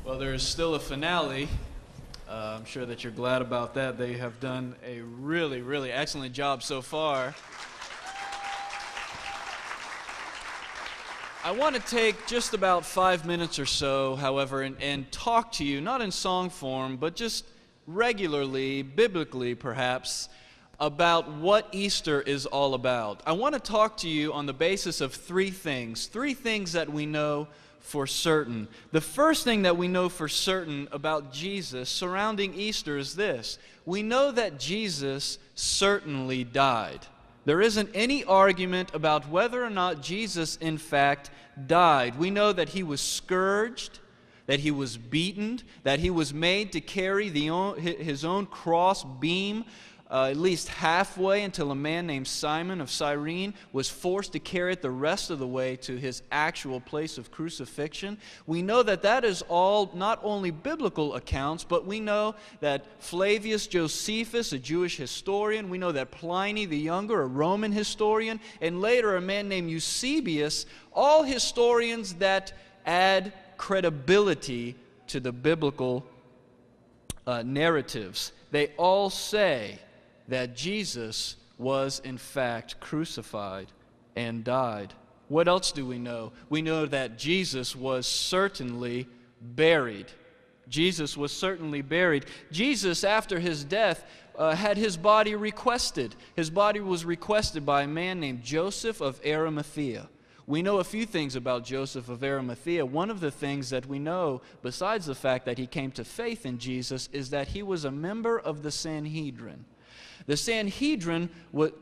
Well, there is still a finale. I'm sure that you're glad about that. They have done a really, really excellent job so far. I want to take just about 5 minutes or so, however, and talk to you, not in song form, but just regularly, biblically perhaps, about what Easter is all about. I want to talk to you on the basis of three things that we know for certain. The first thing that we know for certain about Jesus surrounding Easter is this: we know that Jesus certainly died. There isn't any argument about whether or not Jesus in fact died. We know that he was scourged, that he was beaten, that he was made to carry his own cross beam at least halfway, until a man named Simon of Cyrene was forced to carry it the rest of the way to his actual place of crucifixion. We know that that is all not only biblical accounts, but we know that Flavius Josephus, a Jewish historian, we know that Pliny the Younger, a Roman historian, and later a man named Eusebius, all historians that add credibility to the biblical narratives. They all say that Jesus was in fact crucified and died. What else do we know? We know that Jesus was certainly buried. Jesus was certainly buried. Jesus, after his death, had his body requested. His body was requested by a man named Joseph of Arimathea. We know a few things about Joseph of Arimathea. One of the things that we know, besides the fact that he came to faith in Jesus, is that he was a member of the Sanhedrin. The Sanhedrin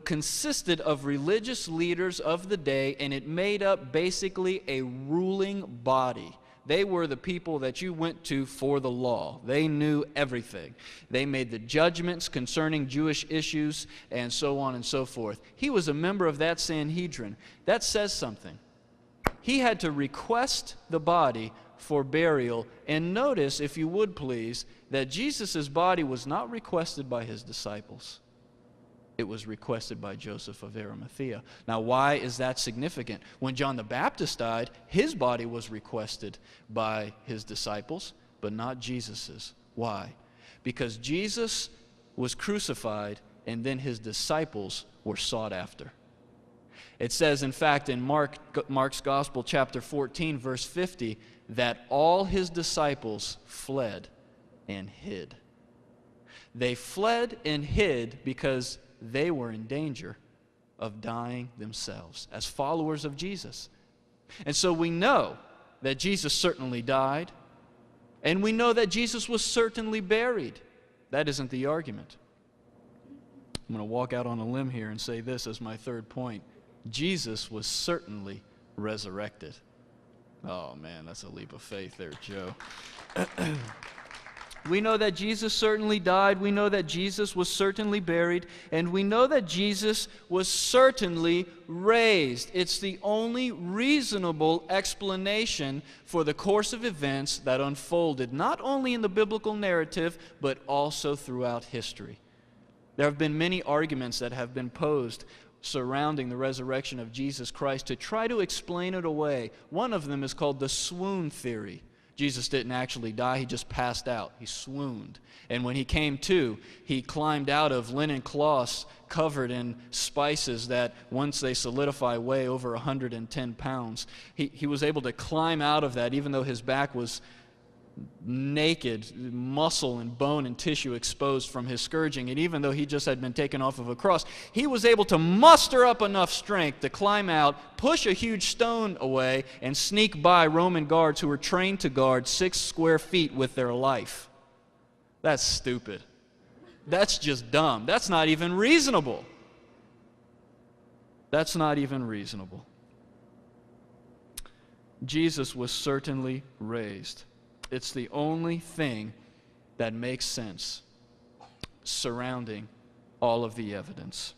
consisted of religious leaders of the day, and it made up basically a ruling body. They were the people that you went to for the law. They knew everything. They made the judgments concerning Jewish issues and so on and so forth. He was a member of that Sanhedrin. That says something. He had to request the body for burial. And notice, if you would please, that Jesus' body was not requested by his disciples. It was requested by Joseph of Arimathea. Now, why is that significant? When John the Baptist died, his body was requested by his disciples, but not Jesus's. Why? Because Jesus was crucified, and then his disciples were sought after. It says, in fact, in Mark's Gospel, chapter 14, verse 50, that all his disciples fled and hid. They fled and hid because they were in danger of dying themselves as followers of Jesus. And so we know that Jesus certainly died, and we know that Jesus was certainly buried. That isn't the argument. I'm going to walk out on a limb here and say this as my third point. Jesus was certainly resurrected. Oh man, that's a leap of faith there, Joe. We know that Jesus certainly died, we know that Jesus was certainly buried, and we know that Jesus was certainly raised. It's the only reasonable explanation for the course of events that unfolded, not only in the biblical narrative, but also throughout history. There have been many arguments that have been posed surrounding the resurrection of Jesus Christ to try to explain it away. One of them is called the swoon theory. Jesus didn't actually die, he just passed out. He swooned. And when he came to, he climbed out of linen cloths covered in spices that, once they solidify, weigh over 110 pounds. He was able to climb out of that, even though his back was naked, muscle and bone and tissue exposed from his scourging. And even though he just had been taken off of a cross, he was able to muster up enough strength to climb out, push a huge stone away, and sneak by Roman guards who were trained to guard 6 square feet with their life. That's stupid. That's just dumb. That's not even reasonable. That's not even reasonable. Jesus was certainly raised. It's the only thing that makes sense surrounding all of the evidence.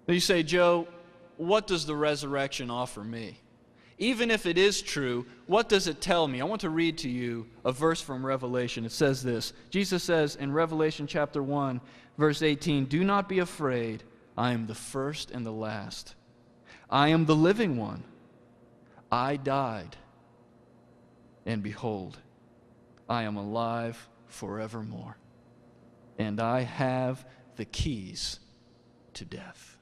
Now you say, Joe, what does the resurrection offer me? Even if it is true, what does it tell me? I want to read to you a verse from Revelation. It says this. Jesus says in Revelation chapter 1, verse 18, "Do not be afraid. I am the first and the last. I am the living one. I died, and behold, I am alive forevermore, and I have the keys to death.